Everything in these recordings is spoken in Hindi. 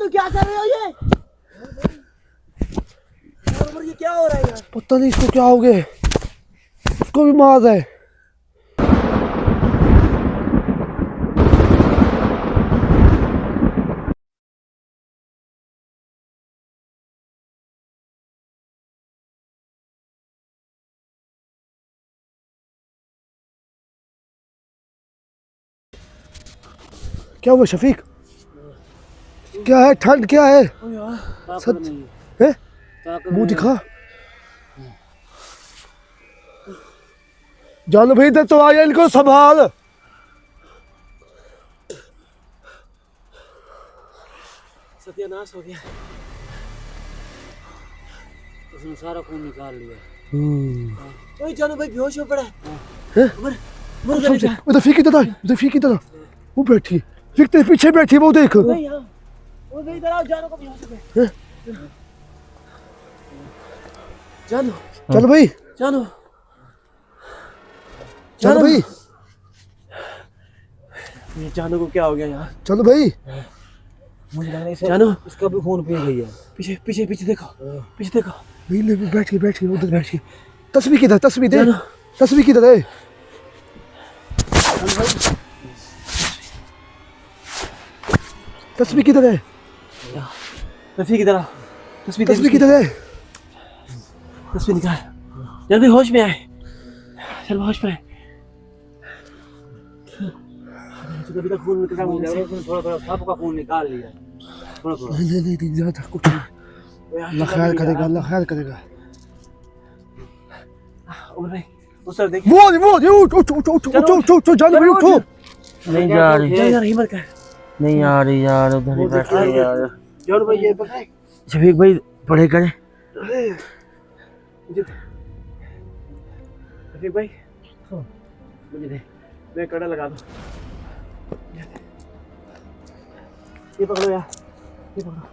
जानू क्या कर रहे हो ये? ये क्या हो रहा है यार? पता नहीं इसको क्या हो गया, उसको भी मार है। क्या हुआ शफीक? क्या है? ठंड क्या है? सच है? मुंह दिखा। जानो भाई इधर तो आया, इनको संभाल। सत्यानाश हो गया, उसने सारा खून निकाल लिया। ओए जानू भाई बेहोश हो पड़ा है। उधर फीकी दादा, उधर फीकी दादा, वो बैठी, फीक तेरे पीछे बैठी, वो देख। वो इधर आओ, जानू को बेहोश हो गया। जानू, चलो भाई, जानू, चलो भाई, ये जानू को क्या हो गया यार? चलो भाई। मुझे लग रहा है जानू उसका भी खून पी गई है। पीछे पीछे पीछे देखो, पीछे देखो। बैठ गई उधर बैठ गई। तस्वीर किधर? तस्वीर दे, तस्वीर किधर है? तस्वीर किधर है? तस्वीर किधर है? तस्वीर किधर है? तस्वीर निकाल। जल्दी होश में आए, चल होश में आए। अभी तक खून निकल रहा है, थोड़ा सबका खून निकाल लिया। थोड़ा नहीं ज्यादा कुछ नहीं। अल्लाह खैर करेगा, अल्लाह खैर करेगा। भाई उस तरफ देख। वो उठ जानो भाई, उठो। नहीं जा रही यार, हिम्मत कर। नहीं आ रही यार, उधर ही बैठ रही यार। जानू भाई ये पकड़। शफीक भाई पढ़े करे। शफीक भाई मुझे दे, मैं कड़ा लगा दूं। ये पकड़ो यार, ये पकड़ो।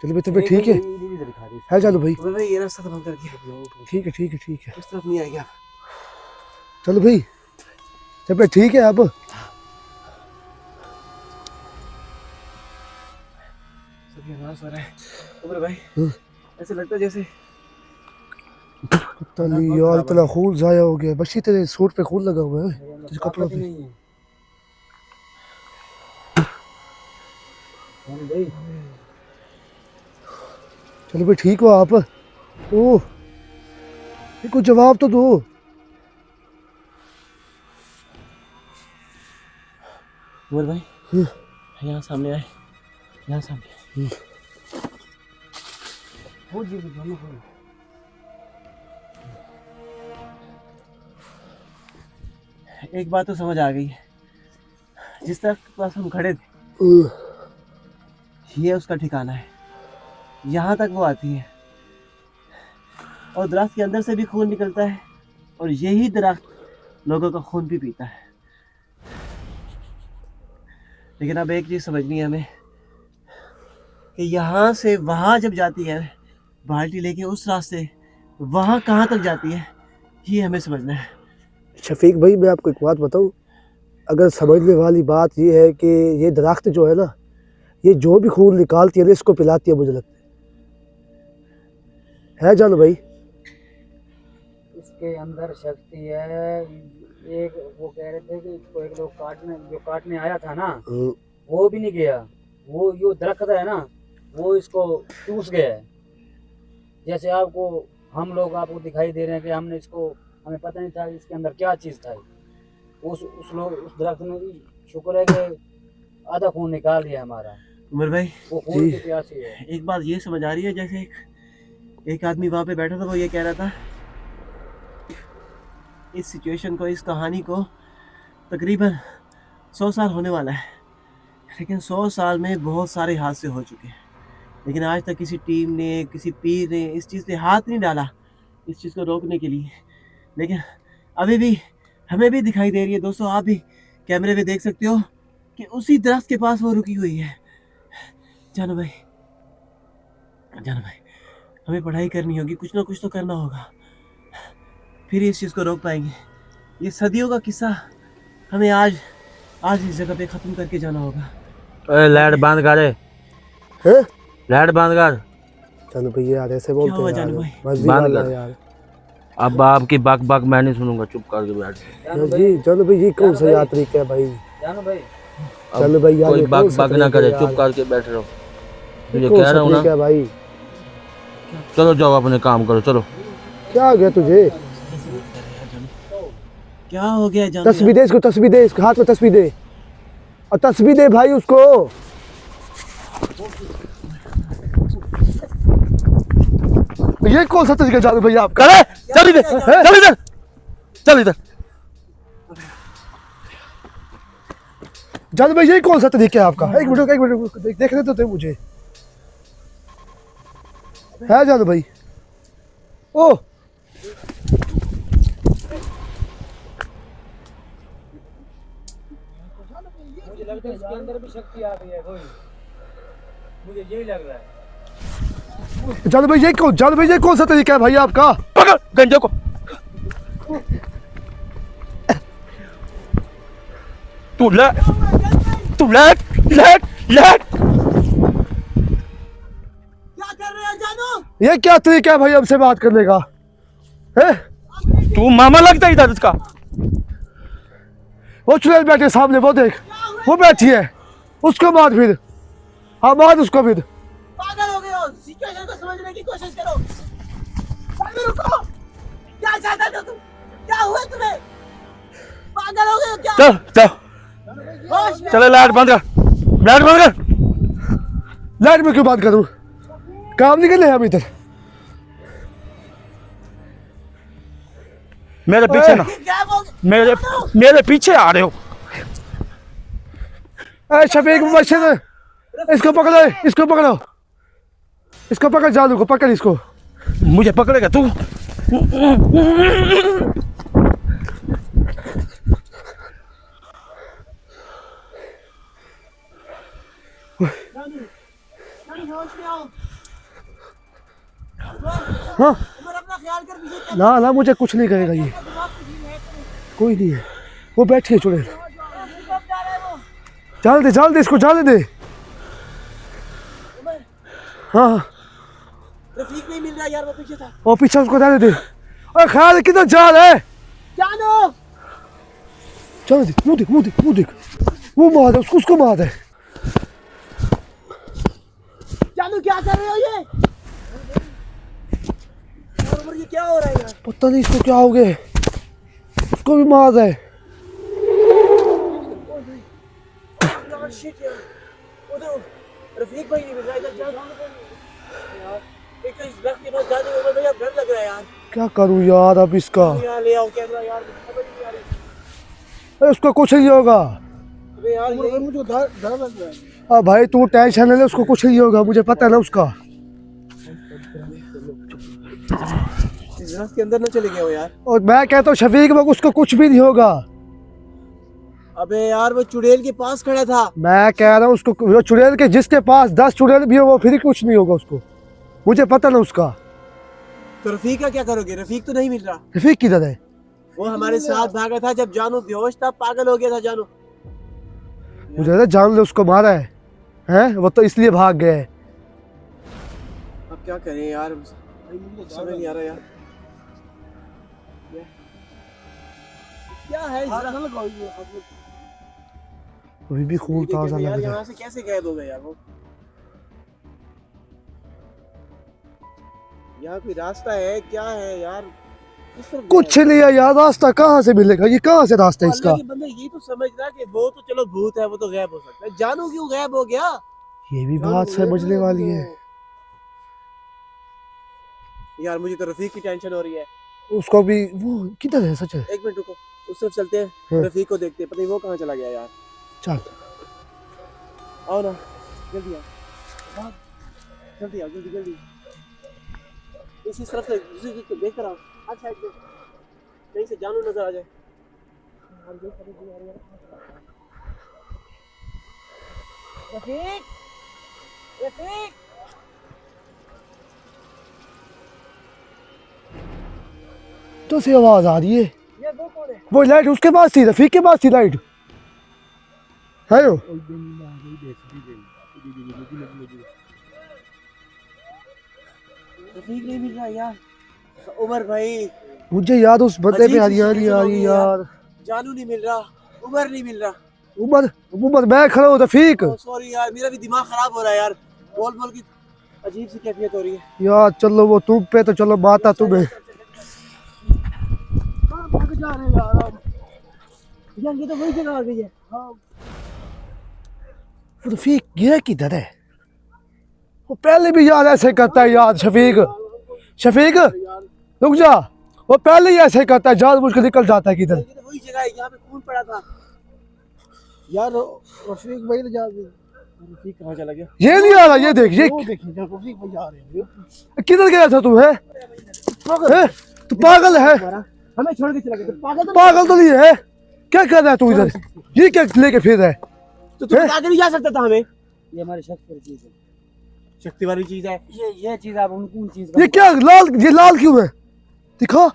चलो भाई, तबीयत ठीक है जानो भाई? भाई ये रास्ता तो बंद कर दिया। ठीक है। इस तरफ नहीं आएगा। चलो भाई, तबीयत ठीक है अब? सत्यानाश हो रहा है उमर भाई। ऐसे लगता है जैसे पता नहीं यार, इतना खून जाया हो गया। बस तेरे सूट पे खून लगा हुआ है, तेरे कपड़ों पे। चलो भाई, ठीक हो आप? ओह, कुछ जवाब तो दो। उमर भाई यहाँ सामने आए, यहाँ सामने। एक बात तो समझ आ गई है, जिस तरह के पास हम खड़े थे ये उसका ठिकाना है। यहाँ तक वो आती है और दरख्त के अंदर से भी खून निकलता है और यही दरख्त लोगों का खून भी पीता है। लेकिन अब एक चीज़ समझनी है हमें कि यहाँ से वहाँ जब जाती है बाल्टी लेके, उस रास्ते वहाँ कहाँ तक जाती है ये हमें समझना है। शफीक भाई, मैं आपको एक बात बताऊं, अगर समझने वाली बात ये है कि ये दरख्त जो है ना, ये जो भी खून निकालती है ना, इसको पिलाती है, मुझे लगता है जानो भाई? इसके अंदर शक्ति है। एक वो कह रहे थे कि इसको एक लोग काटने आया था ना, वो भी नहीं गया। वो जो दरख्त है ना, वो इसको चूस गया है। जैसे आपको दिखाई दे रहे हैं कि हमें पता नहीं था इसके अंदर क्या चीज़ था। उस दरख्त ने भी शुक्र है कि आधा खून निकाल लिया हमारा। उमर भाई वो खून की प्यासी है। एक बात ये समझ आ रही है, जैसे एक आदमी वहाँ पे बैठा था, वो ये कह रहा था इस सिचुएशन को, इस कहानी को तकरीबन 100 साल होने वाला है, लेकिन 100 साल में बहुत सारे हादसे हो चुके हैं, लेकिन आज तक किसी टीम ने, किसी पीर ने इस चीज़ पे हाथ नहीं डाला इस चीज़ को रोकने के लिए, लेकिन अभी भी हमें भी दिखाई दे रही है। दोस्तों आप भी कैमरे में देख सकते हो कि उसी दरख्त के पास वो रुकी हुई है। जानो भाई, जानो भाई, हमें पढ़ाई करनी होगी, कुछ ना कुछ तो करना होगा, फिर इस चीज़ को रोक पाएंगे। ये सदियों का किस्सा हमें आज इस जगह पे ख़त्म करके जाना होगा। लाइट बंद कर, हैं? लाइट बंद कर। जानू भाई यार ऐसे क्या बोलते हुआ हैं जानू यार, भाई? मर्जी बंद वाला कर। है यार। अब आपकी बक बक मैं नहीं सुनूंगा, चुप करके बैठ। जानू भाई, जी जानू भाई, ये कौन सा जानू भाई। यात्री है भाई? जानू भाई, जानू भाई यार, कोई ये बक कौन सा बक ना तरीका है करे, यार? चुप करके बैठ रहो। ये तुझे कौन कह सा रहा हूँ तरीका ना, है भाई? चलो जाओ अपने काम करो, चलो। क्या आ गया तुझे? क्या हो गया जानू तस्वीर दे इसको, तस्वीर दे इसके हाथ में, तस्वीर दे और तस्वीर दे भाई उसको। ये कौन सा तरीका जानू भाई आपका? करे, चल इधर, चल इधर, चल इधर। जानू भाई ये कौन सा तरीका है आपका? एक मिनट देखने तो थे मुझे। है जानू भाई? ओ मुझे लगता है इसके अंदर भी शक्ति आ गई है कोई, मुझे यही लग रहा है। जानू भाई ये कौन सा तरीका है भाई आपका? पकड़ गंजे को। तू लेट, तू लेट, लेट, लेट। क्या कर रहे हो जानू? ये क्या तरीका है भाई हमसे बात करने का? है तू मामा लगता है इधर इसका। वो चुड़ैल बैठे सामने, वो देख, वो बैठी है, उसको मार फिर। हाँ मार उसको फिर। पागल हो गए हो, सिचुएशन को समझने की कोशिश करो। जानू रुको, क्या चाहता था तुम? क्या हुआ तुम्हें? पागल हो गए हो क्या? चल चल होश में चलो, लाइट बंद कर, लाइट बंद कर। लाइट में क्यों बात करूं? काम नहीं करने हम इधर। मेरे पीछे ना, गायब हो गए। मेरे पीछे आ रहे हो। ए शफीक मुबशिर, इसको पकड़ो, इसको पकड़ो, इसको पकड़, जानू को पकड़ इसको। मुझे पकड़ेगा तू? जानू होश में आओ। हाँ उमर अपना ख्याल कर, पीछे चल। ना ना, मुझे कुछ नहीं करेगा ये, दिमाग कुछ नहीं है तुम्हें। कोई नहीं है। वो बैठी है चुड़ैल। कब जा रहा है वो? जाने दे इसको, जाने दे। उमर, हाँ हाँ, रफीक नहीं मिल रहा यार, वो पीछे था। वो पीछे उसको जाने दे। अरे ख्याल किधर जा रहा है? जानू, जाने दे, मुंह देख, वो मार है उसको मार है। जानू क्या कर रहे हो ये? और उमर ये क्या हो रहा है यार? पता नहीं इसको क्या हो गया, उसको भी मार है। यार शिट यार, उधर रफीक भाई नहीं मिल रहा, इधर जान यार। एक तो इस वक्त के बाद जाने में उमर भैया डर लग रहा है यार। क्या करूं यार अब इसका? यार ले आओ कैमरा यार, मुझे समझ नहीं आ रही। अरे उसको कुछ नहीं होगा। अबे यार ये मुझे डर लग रहा है। अब भाई तू टेंशन ले ले, उसको कुछ नहीं होगा, मुझे पता है ना उसका। इस वक्त के अंदर ना चले गए हो यार। और मैं कहता हूँ शफीक भाई, उसको कुछ भी नहीं होगा। अबे यार वो चुड़ैल के पास खड़ा था। मैं कह रहा हूँ उसको, वो चुड़ैल के जिसके पास 10 चुड़ैल भी हो, वो फिर कुछ नहीं होगा उसको, मुझे पता ना उसका। तो रफीक का क्या करोगे? रफीक तो नहीं मिल रहा। रफीक किधर है? वो हमारे साथ भागा था जब जानू बेहोश था, पागल हो गया था जानू। मुझे लगा जान ले उसको मारा है, हैं? वो तो इसलिए भाग गया है। अब क्या करें यार, समझ नहीं आ रहा यार। क्या है अभी भी खून ताजा लग यार? रहा है। यहाँ से कैसे गायब हो गए यार वो? यहाँ कोई रास्ता है क्या है यार? किस तरफ कुछ गया है? नहीं है यार, रास्ता कहाँ से मिलेगा? ये कहाँ से रास्ता है इसका? अल्लाह के बंदे, ये तो समझ रहा कि वो तो चलो भूत है, वो तो गायब हो सकता है, जानू क्यों गायब हो गया? ये भी बात समझने वाली है। यार मुझे तो रफीक की टेंशन हो रही है। उसको भी, वो किधर है सच है? एक मिनट रुको, उस तरफ चलते हैं, हाँ। रफीक को देखते हैं, पता नहीं वो कहाँ चला गया यार। चल आओ ना, जल्दी आओ, जल्दी आओ, जल्दी जल्दी। इसी तरफ से दूसरी तरफ देख कर आओ। अच्छा कहीं से जानू नजर आ जाए। रफीक, रफीक। तो से आवाज आ रही है। ये वो कौन है? वो लाइट उसके पास थी, रफीक के पास थी लाइट है वो। रफीक नहीं मिल रहा यार। उमर भाई, मुझे याद उस बंदे पे हरियाली आ रही है यार। जानू नहीं मिल रहा, उमर नहीं मिल रहा। उमर उमर मैं खड़ा हूँ रफीक। सॉरी यार, मेरा भी दिमाग खराब हो रहा है यार। बोल बोल की अजीब सी कैफियत हो रही है यार चलो वो तुम पे तो चलो बात आ तुम्हें। कहाँ भाग जा रहे हैं यार आप? यार ये तो वही जगह आ गई है। हाँ रफीक ये किधर है? वो पहले भी यार ऐसे करता है यार। शफीक शफीक रुक जा, वो पहले ही ऐसे करता है, जानबूझ के निकल जाता है किधर। ये तो वही जगह है, यहाँ पे खून पड़ा था यार। रफीक भाई तो जा रफीक कहाँ चला गया? ये नहीं आ रहा, ये देख ये देखिए रफीक भाई आ रहे हैं। किधर गया था तू? है तू पागल है? हमें छोड़ के चला गया। तो पागल तो नहीं है? क्या कर रहा है तू इधर? ये क्या लेके फिर रहा है? तो तू आगे नहीं जा सकता था हमें। ये हमारी शक्ति वाली चीज है, शक्ति वाली चीज है। ये चीज आप उन चीज ये क्या ये लाल क्यों है? दिखा,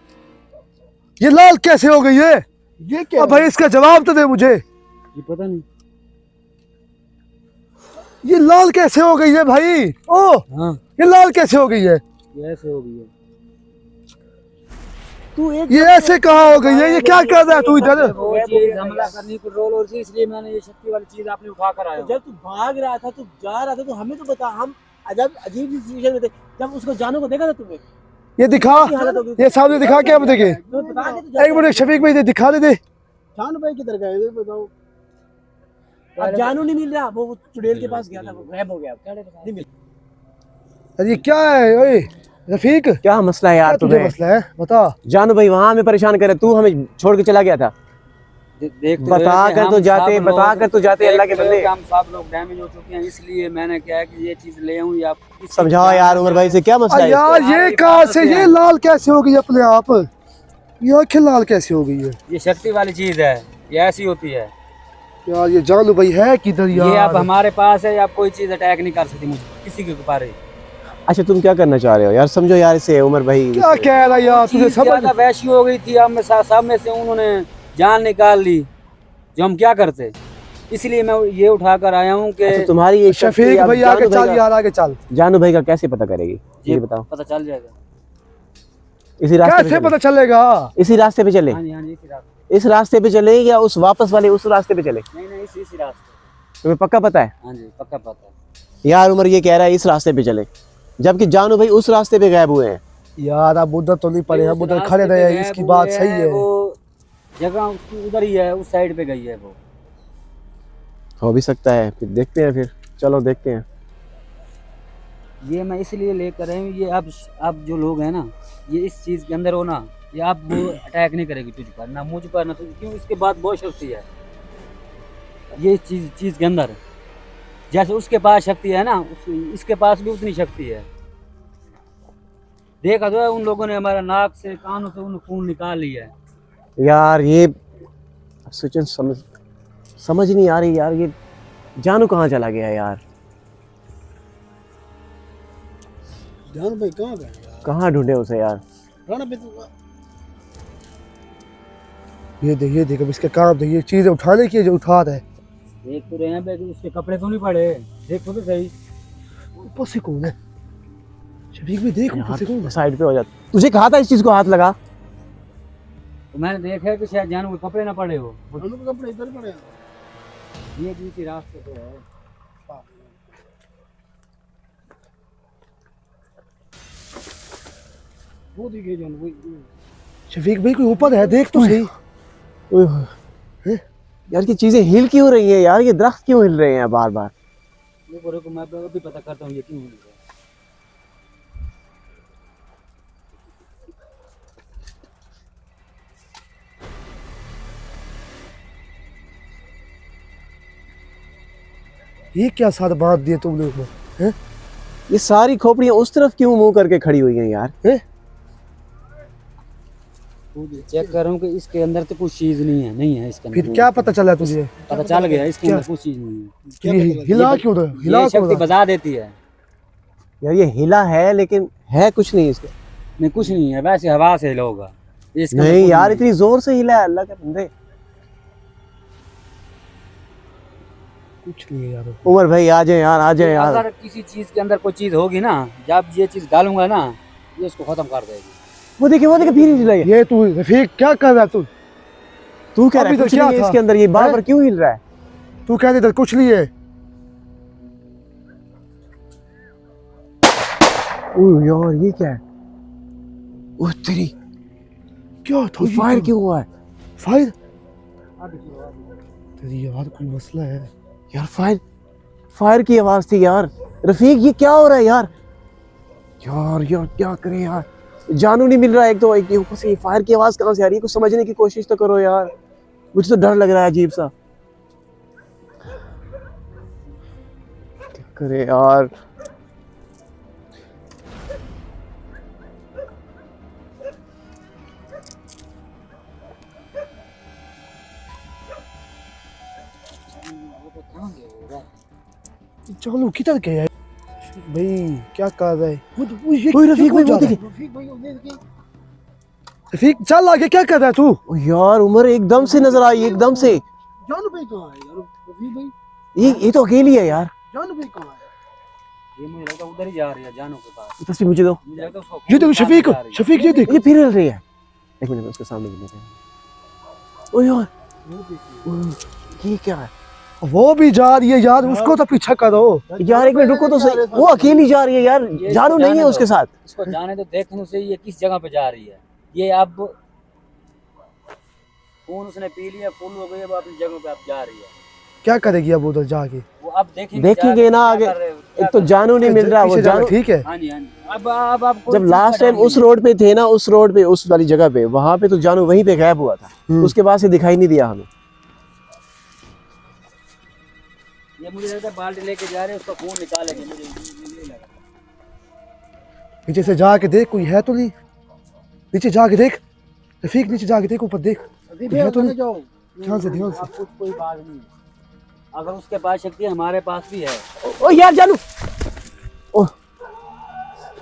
ये लाल कैसे हो गई है? ये क्या अब भाई इसका जवाब तो दे मुझे। ये पता नहीं। ये लाल कैसे हो गई है भाई? ओ हाँ ये लाल कैसे हो गई है? ये ऐसे हो गई है। तू एक ये ऐसे कहाँ हो गई है? ये क्या कर रहा है तू इधर? वो चीज हमला करने को रोल और इसलिए मैंने ये शक्ति वाली चीज आपने उठा कर आया। जब तू भाग रहा था, तू जा रहा था, तो हमें तो बता। हम अजब अजीब सी सिचुएशन में थे। जब उसको जानू को देखा था तुमने? ये दिखा, ये सामने दिखा, क्या देखे? तो बता दे तू एक मिनट शफीक भाई दिखा दे। जानू भाई किधर गए थे बताओ। अब जानू नहीं मिल रहा। वो चुड़ैल के पास गया था, वो गायब हो गया। नहीं मिल। अरे क्या है ओए रफीक? क्या मसला है यार क्या तुझे तुम्हें? मसला है बता। जानू भाई वहां हमें परेशान करे, तू हमें छोड़ के चला गया था। देख बता कर तो जाते, बता कर तो जाते अल्लाह के बंदे। हम सब लोग डैमेज हो चुके हैं, इसलिए मैंने क्या है कि ये चीज ले आऊं या समझाओ यार उमर भाई से, क्या मसला है? यार ये कहाँ से ये लाल कैसे हो गई अपने आप? ये आंखें लाल कैसे हो गई है? ये शक्ति वाली चीज है, ये ऐसी होती है। यार ये जानू भाई है किधर यार? ये अब हमारे पास है, आप कोई चीज अटैक नहीं कर सकती मुझे किसी के ऊपर। अच्छा तुम क्या करना चाह रहे हो यार? समझो यार इसे उमर भाई। क्या कह रहा है यार? तुझे समझ ज्यादा वैसी हो गई थी, अब मैं सामने से उन्होंने जान निकाल ली, जो हम क्या करते। इसलिए मैं ये उठा कर आया हूँ कि अच्छा, तुम्हारी ये शक्ति शफीक अब भाई जानू आगे भाई चल का- यार, आगे चल। जानू भाई का कैसे पता करेगी ये बताओ? पता चल जाएगा। इसी रास्ते पे कैसे चले? पता चलेगा? इसी रास्ते पे चले? हाँ जी, इसी रास्ते। इस रास्ते पे चले या उस वापस वाले उस रास्ते पे चले? नहीं इसी रास्ते। तुम्हें पक्का पता है? हाँ जी पक्का पता है। यार उमर ये कह रहा है इस रास्ते पे चले, जबकि जानू भाई उस रास्ते पे गायब हुए हैं। यार अब उधर तो नहीं पड़े, हम उधर खड़े रास्ते रहे पे हैं, गए इसकी वो बात है, सही है। वो जगह उसकी उधर ही है, उस साइड पे गई है वो। हो भी सकता है, फिर देखते हैं। फिर चलो देखते हैं। ये मैं इसलिए लेकर आया हूँ, ये अब जो लोग हैं ना, ये इस चीज़ के अंदर हो ना, ये अब वो अटैक नहीं करेगी तुझ पर, ना मुझ पर, ना तुझ। क्यों? इसके बाद बहुत शक्ति है ये इस चीज़ के अंदर। जैसे उसके पास शक्ति है ना, इसके पास भी उतनी शक्ति है। देखा तो है, उन लोगों ने हमारा नाक से कानों से उन खून निकाल लिया है। यार ये सिचुएशन समझ नहीं आ रही यार। ये जानू कहाँ चला गया यार? जानू भाई कहाँ गए? कहाँ ढूंढे उसे यार? राणा पे तो ये देख अब इसके काम देख, ये चीजें उठाने की है जो उठा रहा है। देख तो रहे हैं भाई, उसके कपड़े तो नहीं पड़े। देखो तो सही। ऊपर से कौन है? शफीक भी देख ऊपर से कौन है? साइड पे हो जा। तुझे कहा था इस चीज को हाथ लगा। तो मैंने देखा है कि शायद जानू के कपड़े ना पड़े हो। जानू के कपड़े इधर पड़े हैं। ये किसी रास्ते पे है। वो दिखे जानू भाई। शफीक भाई कोई ऊपर है, देख तो सही। ओए होए। यार ये चीजें हिल क्यों रही हैं यार? ये दरख्त क्यों हिल रहे हैं बार बार? रुको मैं अभी पता करता हूँ ये क्यों हुई है। ये क्या साथ बांध दिए तुम लोग हैं? ये सारी खोपड़ियां उस तरफ क्यों मुंह करके खड़ी हुई हैं यार? चेक करूँ कि इसके अंदर तो कुछ चीज नहीं है इसके अंदर। फिर क्या पता चला तुझे? पता चल गया इसके अंदर कुछ चीज नहीं है। कि हिला क्यों रहा? हिला ये क्यों शक्ति रहा? बता देती है। यार ये हिला है लेकिन है कुछ नहीं इसके। नहीं कुछ नहीं है, वैसे हवा से हिला होगा। इसके अंदर नहीं कुछ यार नहीं इतनी जोर से हिला है अल्लाह के बंदे। कुछ नहीं है यार। उमर भाई आ जाए यार, आ जाए है। यार। अगर किसी चीज के अंदर कोई चीज होगी ना, जब ये चीज डालूंगा ना, ये उसको खत्म कर देगी। वो देखिए फिर हिल रहा है। ये तू रफीक क्या कर रहा है तू? तू कह रहा अभी है तो कुछ क्या नहीं है था? इसके अंदर, ये बार हैं? बार क्यों हिल रहा है? तू कहते था कुछ नहीं है। ओह यार ये क्या है? ओह तेरी, क्या था? ये फायर क्यों हुआ है? फायर? तेरी यार कोई मसला है यार फायर की आवाज थी यार। रफीक ये क्या हो रहा है यार? यार क्या करें यार? जानू नहीं मिल रहा है। एक तो एक ऊपर से फायर की आवाज कहाँ से आ रही है? कुछ समझने की कोशिश तो करो यार। मुझे तो डर लग रहा है अजीब सा। क्या करे यार? चलो किधर गया है भाई? क्या कर रहा है ओए रफीक भाई वो देखिए। रफीक चल आगे, क्या कर रहा है तू? ओह यार उमर एकदम से नजर आई, एकदम से। जानू भाई कहाँ है यार? रफीक भाई ये तो अकेली है यार। जानू भाई कहाँ है? ये मुझे लगता है उधर ही जा रही है, जानू के पास। ये तस्वीर मुझे दो। मुझे लगता है उसको ये देखो खून शफीक, खाने जा रही है। शफीक ये देख। ये फिर हिल रही है। एक मिनट उसके सामने गिरने दे। ओह यार ये क्या है? वो भी जा रही है यार, उसको तो पीछा करो। यार एक मिनट रुको तो सही। वो अकेली जा रही है यार, ये जानू इसको नहीं है जाने उसके दो। साथ। इसको जाने तो देखने से ये किस जगह पे जा रही है। ये अब खून उसने पी लिया, फुल हो गई, अब अपनी जगह पे अब जा रही है। क्या करेगी अब उधर जाके? वो अब देखेंगे देखेंगे ना आगे। एक तो जानू नहीं मिल रहा, वो पीछे जाना जानू ठीक है। हाँ जी हाँ जी। अब आपको जब लास्ट टाइम उस रोड पे थे ना, उस रोड पे उस वाली जगह पे, वहां पे तो जानू वहीं पे गायब हुआ था। उसके बाद से दिखाई नहीं दिया हमें। ये मुझे लगता है बाल्टी लेके जा रहे हैं, उसका खून निकालेंगे। मुझे नहीं लगा। नीचे से जाके देख कोई है तो नहीं। नीचे जाके देख रफीक, नीचे जाके देख, ऊपर देख कोई है तो नहीं। ध्यान से ध्यान से। अब कुछ कोई बात नहीं। अगर उसके पास शक्ति है, हमारे पास भी है। ओ यार जानू,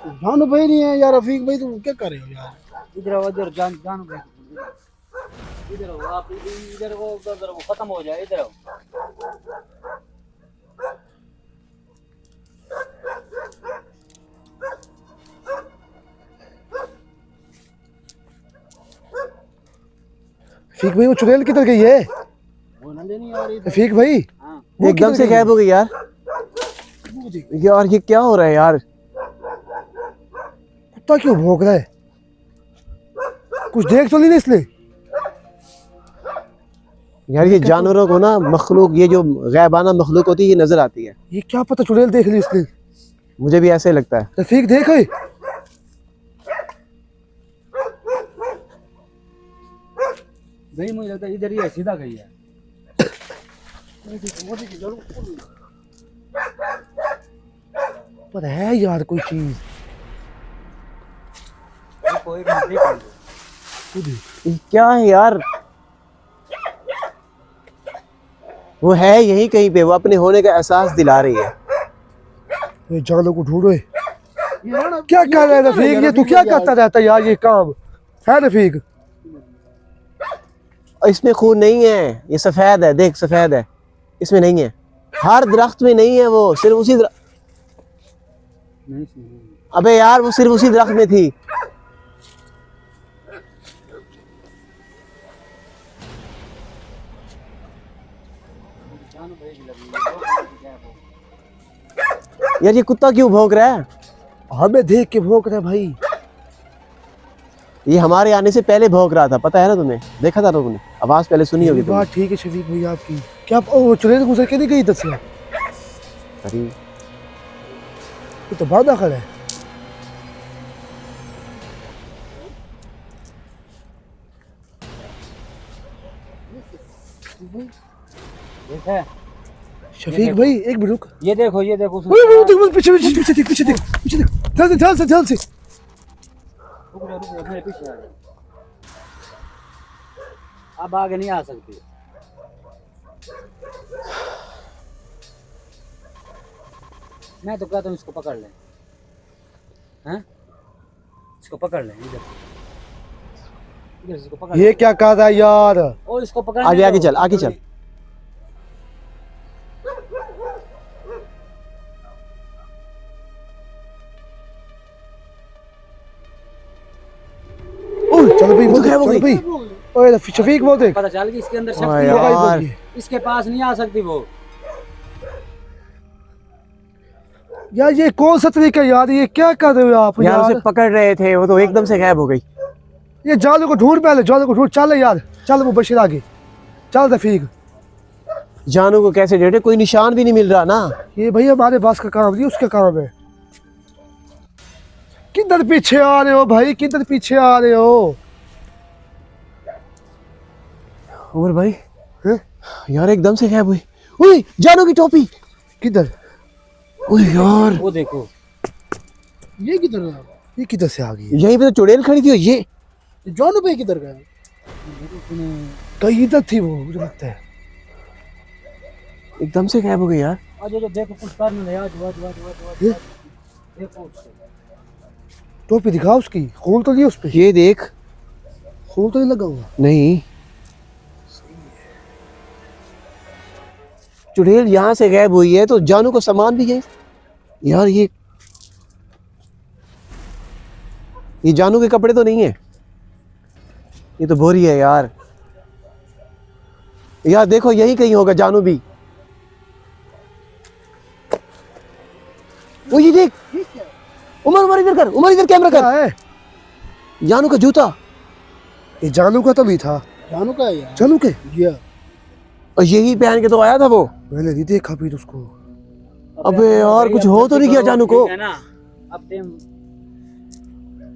जानू भाई नहीं है यार। रफीक भाई तुम क्या कर रहे हो यार? इधर आओ, इधर जान भाई, इधर आओ आप, इधर वो उधर वो खत्म हो जाए। इधर आओ। रफीक भाई वो चुड़ैल किधर गई है? वो नंदे नहीं आ रही। रफीक भाई हाँ वो एकदम किधर से गई? गायब हो गई यार। यार ये क्या हो रहा है यार? कुत्ता क्यों भौंक रहा है? कुछ देख तो नहीं ना इसलिए? यार ये जानवरों को ना मखलूक, ये जो गैबाना मखलूक होती है, ये नजर आती है। ये क्या पता चुड़ैल देख ली इसलिए। मुझे भी ऐसे ही लगता है। रफीक देख है। भाई मुझे लगता है इधर ही है, सीधा गई है। पर है यार कोई चीज। कोई नहीं देख। ये क्या है यार? वो है यही कहीं पे, वो अपने होने का एहसास दिला रही है। ये जानू को ढूंढो। क्या कर रहा है रफीक? ये तू क्या करता रहता है यार ये काम है रफीक? और इसमें खून नहीं है, ये सफेद है, देख सफेद है, इसमें नहीं है। हर दरख्त में नहीं है, वो सिर्फ उसी नहीं सुन। अबे यार वो सिर्फ उसी दरख्त में थी। यार ये कुत्ता क्यों भौंक रहा है? हमें देख के भौंक रहा है भाई। ये हमारे आने से पहले भौंक रहा था, पता है ना तुम्हें? देखा था तुमने, आवाज पहले सुनी होगी तुमने। बात ठीक है शफीक भाई आपकी। क्या वो चुड़ैल गुजर के नहीं गई इधर से? अरे ये तो बाधा खड़ा है। देखा है? शफीक भाई एक मिनट रुक। ये देखो ओए ओए देख पीछे पीछे पीछे देख पीछे देख पीछे देख ध्यान से रुक जा मेरे पीछे आ जा। अब आगे नहीं आ सकती। मैं तो कहता हूँ इसको पकड़ ले, हैं? इसको पकड़ ले इधर इसको पकड़ ये क्या कहा था यार? और इसको पकड़ आगे आगे चल, आगे चल। ओए चलो भाई वो क्या हो चलो गई? भाई। ओए शफीक वो देख। पता चल कि इसके अंदर ओए शक्ति है, यार। इसके पास नहीं आ सकती वो। यार ये कौन सा तरीका है यार? ये क्या कर रहे हो आप यार उसे यार? पकड़ रहे थे, वो तो एकदम से गायब हो गई। ये जालू को ढूंढ, पहले जालू को ढूंढ। चल यार चल वो बशीर आगे चल रफीक। जानू को कैसे ढूंढे, कोई निशान भी नहीं मिल रहा ना। ये भैया हमारे पास का काम नहीं, उसका काम है। किधर पीछे आ रहे हो भाई, किधर पीछे आ रहे हो? उमर भाई हैं? यार एकदम से गायब हुई। ओए जानू की टोपी। किधर? ओए यार वो देखो ये किधर है? ये किधर से आ गई? यहीं पे तो चुड़ैल खड़ी थी। ये जॉन पे किधर गया? कहीं इधर थी वो, मुझे लगता है। एकदम से गायब हो गई यार। आज जो देखो कुछ कर नहीं रहा। आज ये? देखो उसको। टोपी दिखा उसकी, खून तो नहीं उस पे? ये देख। खून तो नहीं लगा हुआ? नहीं, चुड़ैल यहाँ से गायब हुई है तो जानू को सामान भी गए यार। ये जानू के कपड़े तो नहीं है, ये तो बोरी है यार। यार देखो यही कहीं होगा जानू भी। वो ये देख, उमर इधर कर, उमर इधर कैमरा क्या कर। है? जानू का जूता। ये जानू का तो नहीं था। जानू का है यार। जानू के? और यही पहन के तो आया था वो। मैंने नहीं देखा फिर उसको। अबे यार कुछ हो तो नहीं गया जानू को? है ना, अब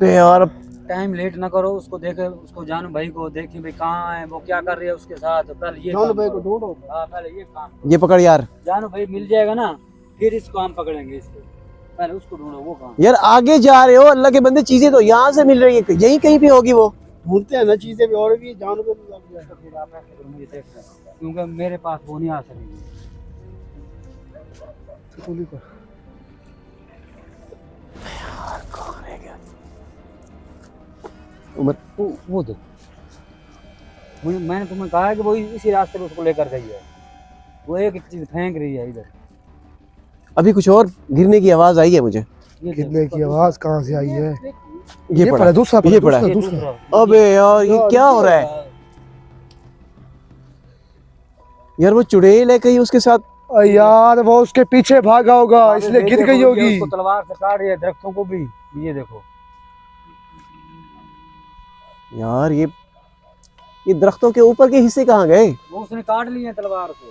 पे यार टाइम लेट ना करो। उसको देखे, उसको जानू भाई को देखे भाई कहाँ है, वो क्या कर रही है उसके साथ। पहले ये जानू काम भाई करो। को ढूंढो। हाँ पहले ये काम। ये पकड़ यार। जानू भाई मिल जाएगा ना, फिर इसको हम पकड़ेंगे इसको। पहले उसको ढूंढो, वो कहाँ। यार आगे जा रहे हो अल्लाह के बंदे, चीजें तो यहाँ से मिल रही है, यही कहीं पे होगी वो। ढूंढते हैं ना चीजें भी, और भी जानू को फिर आप ऐसे करो, मुझे देख रहे हैं। क्योंकि मेरे पास वो नहीं आ सकेंगे। उमर वो देखो, मैंने तुम्हें कहा है कि वो इसी रास्ते पे उसको लेकर गई है। वो एक चीज फेंक रही है इधर। अभी कुछ और गिरने की आवाज आई है मुझे। ये कितने की आवाज कहाँ से आई है? ये पड़ा, दूसरा ये पड़ा। दूसरा। अबे यार ये क्या हो रहा है यार? वो चुड़ैल है कहीं उसके साथ। यार वो उसके पीछे भागा होगा, इसलिए गिर गई होगी। उसको तलवार से काट रही है, दरख्तों को भी। ये देखो यार ये दरख्तों के ऊपर के हिस्से कहाँ गए? वो उसने काट लिए हैं तलवार से।